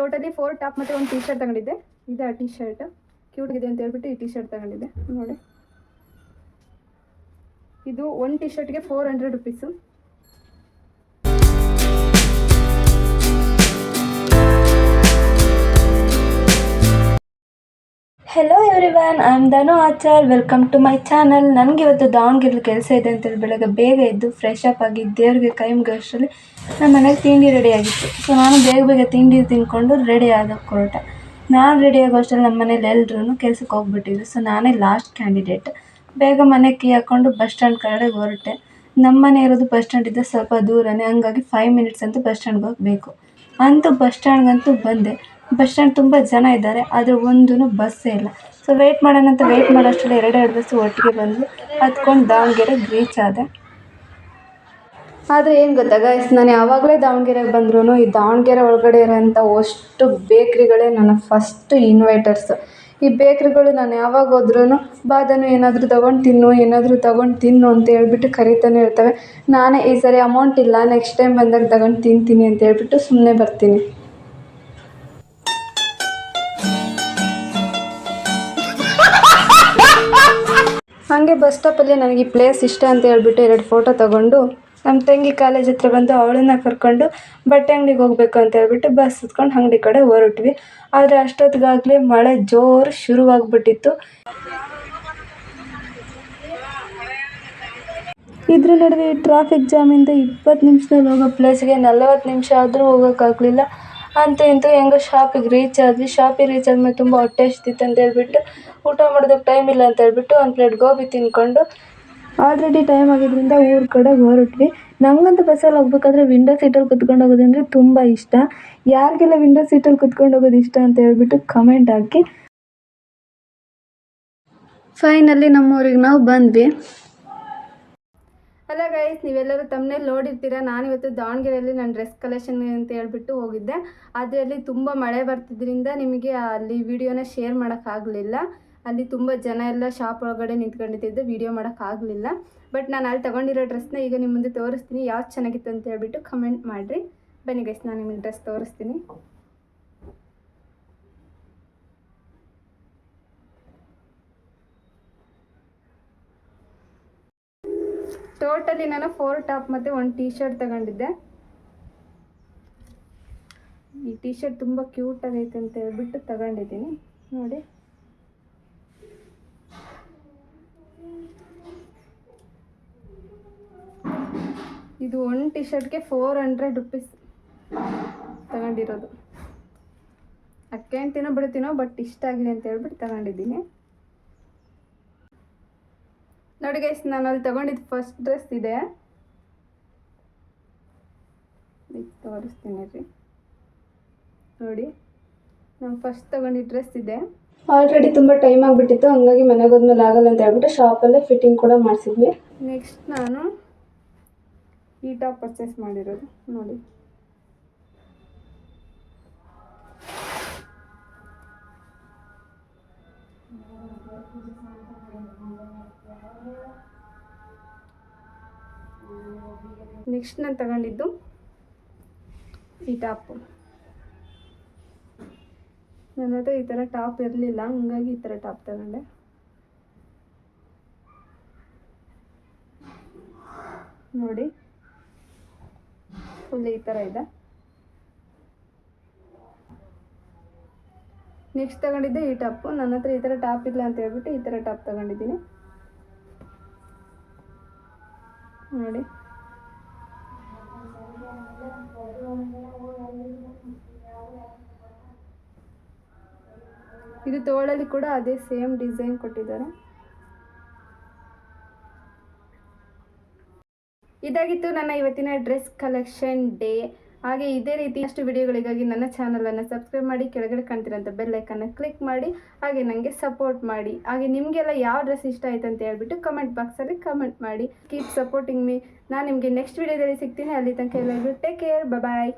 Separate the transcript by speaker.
Speaker 1: Totally 4 top ಮತ್ತು ಒಂದು T shirt ತಗೊಂಡಿದ್ದೆ. ಇದೆ ಆ ಟೀ ಶರ್ಟ್ ಕ್ಯೂಟ್ಗಿದೆ ಅಂತ ಹೇಳ್ಬಿಟ್ಟು ಈ ಟೀ ಶರ್ಟ್ ತಗೊಂಡಿದ್ದೆ ನೋಡಿ. ಇದು ಒಂದು ಟೀ ಶರ್ಟ್ಗೆ 400 rupees. Hello everyone, I am Dhanu Achar. Welcome to my channel. ನನಗೆ ಇವತ್ತು ದಾವಣಗೆರೆ ಕೆಲಸ ಇದೆ ಅಂತೇಳಿ ಬೆಳಗ್ಗೆ ಬೇಗ ಎದ್ದು ಫ್ರೆಶ್ ಅಪ್ ಆಗಿ ದೇವ್ರಿಗೆ ಕೈ ಮುಗಿಯೋಷ್ಟರಲ್ಲಿ ನಮ್ಮ ಮನೆಗೆ ತಿಂಡಿ ರೆಡಿ ಆಗಿತ್ತು. ಸೊ ನಾನು ಬೇಗ ತಿಂಡಿ ತಿಂದ್ಕೊಂಡು ರೆಡಿ ಆಗೋಕ್ಕೆ ಹೊರಟೆ. ನಾನು ರೆಡಿ ಆಗೋ ಅಷ್ಟರಲ್ಲಿ ನಮ್ಮ ಮನೇಲಿ ಎಲ್ಲರೂ ಕೆಲಸಕ್ಕೆ ಹೋಗ್ಬಿಟ್ಟಿದ್ರು. ಸೊ ನಾನೇ ಲಾಸ್ಟ್ ಕ್ಯಾಂಡಿಡೇಟ್. ಬೇಗ ಮನೆ ಕೀ ಹಾಕ್ಕೊಂಡು ಬಸ್ ಸ್ಟ್ಯಾಂಡ್ ಕಡೆಗೆ ಹೊರಟೆ. ನಮ್ಮ ಮನೆ ಇರೋದು ಬಸ್ ಸ್ಟ್ಯಾಂಡಿಂದ ಸ್ವಲ್ಪ ದೂರನೇ, ಹಂಗಾಗಿ 5 ಮಿನಿಟ್ಸ್ ಅಂತೂ ಬಸ್ ಸ್ಟ್ಯಾಂಡ್ಗೆ ಹೋಗಬೇಕು. ಅಂತೂ ಬಸ್ ಸ್ಟ್ಯಾಂಡ್ಗಂತೂ ಬಂದೆ. ಬಸ್ ಸ್ಟ್ಯಾಂಡ್ ತುಂಬ ಜನ ಇದ್ದಾರೆ, ಆದರೆ ಒಂದೂ ಬಸ್ಸೇ ಇಲ್ಲ. ಸೊ ವೆಯ್ಟ್ ಮಾಡೋಣ ಅಂತ ವೆಯ್ಟ್ ಮಾಡೋಷ್ಟರಲ್ಲಿ 2 ಬಸ್ಸು ಒಟ್ಟಿಗೆ ಬಂದು ಹತ್ಕೊಂಡು ದಾವಣಗೆರೆಗೆ ರೀಚ್ ಆದೆ. ಆದರೆ ಏನು ಗೊತ್ತಾ ಗೈಸ್, ನಾನು ಯಾವಾಗಲೇ ದಾವಣಗೆರೆಗೆ ಬಂದ್ರೂ ಈ ದಾವಣಗೆರೆ ಒಳಗಡೆ ಇರೋಂಥ ಅಷ್ಟು ಬೇಕ್ರಿಗಳೇ ನನ್ನ ಫಸ್ಟ್ ಇನ್ವೈಟರ್ಸ್. ಈ ಬೇಕ್ರಿಗಳು ನಾನು ಯಾವಾಗ ಹೋದ್ರೂ ಬಾದನು ಏನಾದರೂ ತೊಗೊಂಡು ತಿನ್ನು ಅಂತ ಹೇಳ್ಬಿಟ್ಟು ಕರಿತಾನೆ ಇರ್ತವೆ. ನಾನೇ ಈ ಸರಿ ಅಮೌಂಟ್ ಇಲ್ಲ, ನೆಕ್ಸ್ಟ್ ಟೈಮ್ ಬಂದಾಗ ತೊಗೊಂಡು ತಿಂತೀನಿ ಅಂತ ಹೇಳ್ಬಿಟ್ಟು ಸುಮ್ಮನೆ ಬರ್ತೀನಿ. ಹಾಗೆ ಬಸ್ ಸ್ಟಾಪಲ್ಲಿ ನನಗೆ ಈ ಪ್ಲೇಸ್ ಇಷ್ಟ ಅಂತ ಹೇಳ್ಬಿಟ್ಟು 2 ಫೋಟೋ ತೊಗೊಂಡು ನಮ್ಮ ತಂಗಿ ಕಾಲೇಜ್ ಹತ್ರ ಬಂದು ಅವಳನ್ನ ಕರ್ಕೊಂಡು ಬಟ್ಟೆ ಅಂಗಡಿಗೆ ಹೋಗಬೇಕು ಅಂತ ಹೇಳ್ಬಿಟ್ಟು ಬಸ್ ಹತ್ಕೊಂಡು ಅಂಗಡಿ ಕಡೆ ಹೊರಟ್ವಿ. ಆದರೆ ಅಷ್ಟೊತ್ತಿಗಾಗಲೇ ಮಳೆ ಜೋರು ಶುರುವಾಗ್ಬಿಟ್ಟಿತ್ತು. ಇದ್ರ ನಡುವೆ ಟ್ರಾಫಿಕ್ ಜಾಮಿಂದ 20 ನಿಮಿಷದಲ್ಲಿ ಹೋಗೋ ಪ್ಲೇಸ್ಗೆ 40 ನಿಮಿಷ ಆದರೂ ಹೋಗೋಕ್ಕಾಗಲಿಲ್ಲ. ಅಂತೂ ಇಂತೂ ಹೆಂಗೋ ಶಾಪಿಗೆ ರೀಚ್ ಆದ್ವಿ. ಶಾಪಿಗೆ ರೀಚ್ ಆದಮೇಲೆ ತುಂಬ ಹೊಟ್ಟೆ ಹಸ್ತಿತ್ತು ಅಂತ ಹೇಳ್ಬಿಟ್ಟು ಊಟ ಮಾಡೋದಕ್ಕೆ ಟೈಮ್ ಇಲ್ಲ ಅಂತ ಹೇಳ್ಬಿಟ್ಟು ಒಂದು ಪ್ಲೇಟ್ ಗೋಬಿ ತಿಂದ್ಕೊಂಡು ಆಲ್ರೆಡಿ ಟೈಮ್ ಆಗಿದ್ದರಿಂದ ಊರ ಕಡೆಗೆ ಹೊರಟ್ವಿ. ನನಗಂತೂ ಬಸ್ಸಲ್ಲಿ ಹೋಗ್ಬೇಕಾದ್ರೆ ವಿಂಡೋ ಸೀಟಲ್ಲಿ ಕುತ್ಕೊಂಡು ಹೋಗೋದಂದರೆ ತುಂಬ ಇಷ್ಟ. ಯಾರಿಗೆಲ್ಲ ವಿಂಡೋ ಸೀಟಲ್ಲಿ ಕುತ್ಕೊಂಡು ಹೋಗೋದು ಇಷ್ಟ ಅಂತ ಹೇಳ್ಬಿಟ್ಟು ಕಮೆಂಟ್ ಹಾಕಿ. ಫೈನಲಿ ನಮ್ಮೂರಿಗೆ ನಾವು ಬಂದ್ವಿ. ಅಲ್ಲ ಗೈಸ್, ನೀವೆಲ್ಲರೂ ತಮ್ಮನೇಲಿ ನೋಡಿರ್ತೀರ, ನಾನಿವತ್ತು ದಾವಣಗೆರೆಯಲ್ಲಿ ನನ್ನ ಡ್ರೆಸ್ ಕಲೆಕ್ಷನ್ ಅಂತ ಹೇಳ್ಬಿಟ್ಟು ಹೋಗಿದ್ದೆ. ಆದರೆ ಅಲ್ಲಿ ತುಂಬ ಮಳೆ ಬರ್ತಿದ್ದರಿಂದ ನಿಮಗೆ ಅಲ್ಲಿ ವಿಡಿಯೋನ ಶೇರ್ ಮಾಡೋಕ್ಕಾಗಲಿಲ್ಲ. ಅಲ್ಲಿ ತುಂಬ ಜನ ಎಲ್ಲ ಶಾಪ್ ಒಳಗಡೆ ನಿಂತ್ಕೊಂಡಿದ್ದೆ, ವಿಡಿಯೋ ಮಾಡೋಕ್ಕಾಗಲಿಲ್ಲ. ಬಟ್ ನಾನು ಅಲ್ಲಿ ತೊಗೊಂಡಿರೋ ಡ್ರೆಸ್ನ ಈಗ ನಿಮ್ಮ ಮುಂದೆ ತೋರಿಸ್ತೀನಿ. ಯಾವ್ದು ಚೆನ್ನಾಗಿತ್ತು ಅಂತ ಹೇಳ್ಬಿಟ್ಟು ಕಮೆಂಟ್ ಮಾಡಿರಿ. ಬನ್ನಿ ಗೈಸ್, ನಾನು ನಿಮಗೆ ಡ್ರೆಸ್ ತೋರಿಸ್ತೀನಿ. ಟೋಟಲಿ ನಾನು 4 ಟಾಪ್ ಮತ್ತು 1 ಟೀ ಶರ್ಟ್ ತಗೊಂಡಿದ್ದೆ. ಈ ಟೀ ಶರ್ಟ್ ತುಂಬ ಕ್ಯೂಟ್ ಆಗೈತೆ ಅಂತ ಹೇಳ್ಬಿಟ್ಟು ತಗೊಂಡಿದ್ದೀನಿ ನೋಡಿ. ಇದು 1 ಟೀ ಶರ್ಟ್ಗೆ 400 ರುಪೀಸ್ ತಗೊಂಡಿರೋದು. ಅಕ್ಕೇನು ಬಿಡ್ತೀನೋ ಬಟ್ ಇಷ್ಟ ಆಗಿದೆ ಅಂತ ಹೇಳ್ಬಿಟ್ಟು ತಗೊಂಡಿದ್ದೀನಿ ನೋಡಿ ಗೈಸ್. ನಾನು ಅಲ್ಲಿ ತಗೊಂಡಿದ್ದು ಫಸ್ಟ್ ಡ್ರೆಸ್ ಇದೆ, ತೋರಿಸ್ತೀನಿ ರೀ ನೋಡಿ. ನಾನು ಫಸ್ಟ್ ತಗೊಂಡಿದ್ದ ಡ್ರೆಸ್ ಇದೆ. ಆಲ್ರೆಡಿ ತುಂಬ ಟೈಮ್ ಆಗಿಬಿಟ್ಟಿತ್ತು, ಹಂಗಾಗಿ ಮನೆಗೆ ಹೋದ್ಮೇಲೆ ಆಗಲ್ಲ ಅಂತ ಹೇಳ್ಬಿಟ್ಟು ಶಾಪಲ್ಲೇ ಫಿಟ್ಟಿಂಗ್ ಕೂಡ ಮಾಡಿಸಿದ್ವಿ. ನೆಕ್ಸ್ಟ್ ನಾನು ಈ ಟಾಪ್ ಪರ್ಚೇಸ್ ಮಾಡಿರೋದು ನೋಡಿ. ನೆಕ್ಸ್ಟ್ ನಾನು ತಗೊಂಡಿದ್ದು ಈ ಟಾಪು. ನನ್ನ ಹತ್ರ ಈ ಥರ ಟಾಪ್ ಇರಲಿಲ್ಲ, ಹಂಗಾಗಿ ಈ ಥರ ಟಾಪ್ ತಗೊಂಡೆ ನೋಡಿ. ಫುಲ್ ಈ ಥರ ಇದೆ. ನೆಕ್ಸ್ಟ್ ತಗೊಂಡಿದ್ದೆ ಈ ಟಾಪು. ನನ್ನ ಹತ್ರ ಈ ಥರ ಟಾಪ್ ಇಲ್ಲ ಅಂತ ಹೇಳ್ಬಿಟ್ಟು ಈ ಥರ ಟಾಪ್ ತಗೊಂಡಿದ್ದೀನಿ ನೋಡಿ. ಇದು ತೋಳಲ್ಲಿ ಕೂಡ ಅದೇ ಸೇಮ್ ಡಿಸೈನ್ ಕೊಟ್ಟಿದ್ದಾರೆ. ಇದಾಗಿತ್ತು ನನ್ನ ಇವತ್ತಿನ ಡ್ರೆಸ್ ಕಲೆಕ್ಷನ್ ಡೇ. ಹಾಗೆ ಇದೇ ರೀತಿ ಅಷ್ಟು ವಿಡಿಯೋಗಳಿಗಾಗಿ ನನ್ನ ಚಾನಲನ್ನು ಸಬ್ಸ್ಕ್ರೈಬ್ ಮಾಡಿ, ಕೆಳಗಡೆ ಕಾಣ್ತಿರೋಂಥ ಬೆಲ್ ಐಕನ್ನ ಕ್ಲಿಕ್ ಮಾಡಿ, ಹಾಗೆ ನನಗೆ ಸಪೋರ್ಟ್ ಮಾಡಿ. ಹಾಗೆ ನಿಮಗೆಲ್ಲ ಯಾವ ಡ್ರೆಸ್ ಇಷ್ಟ ಆಯ್ತು ಅಂತ ಹೇಳ್ಬಿಟ್ಟು ಕಮೆಂಟ್ ಬಾಕ್ಸಲ್ಲಿ ಕಮೆಂಟ್ ಮಾಡಿ. Keep supporting me. ನಾನು ನಿಮಗೆ ನೆಕ್ಸ್ಟ್ ವಿಡಿಯೋದಲ್ಲಿ ಸಿಗ್ತೀನಿ. ಅಲ್ಲಿ ತನಕ ಎಲ್ಲರಿಗೂ ಟೇಕ್ ಕೇರ್, ಬಾಯ್.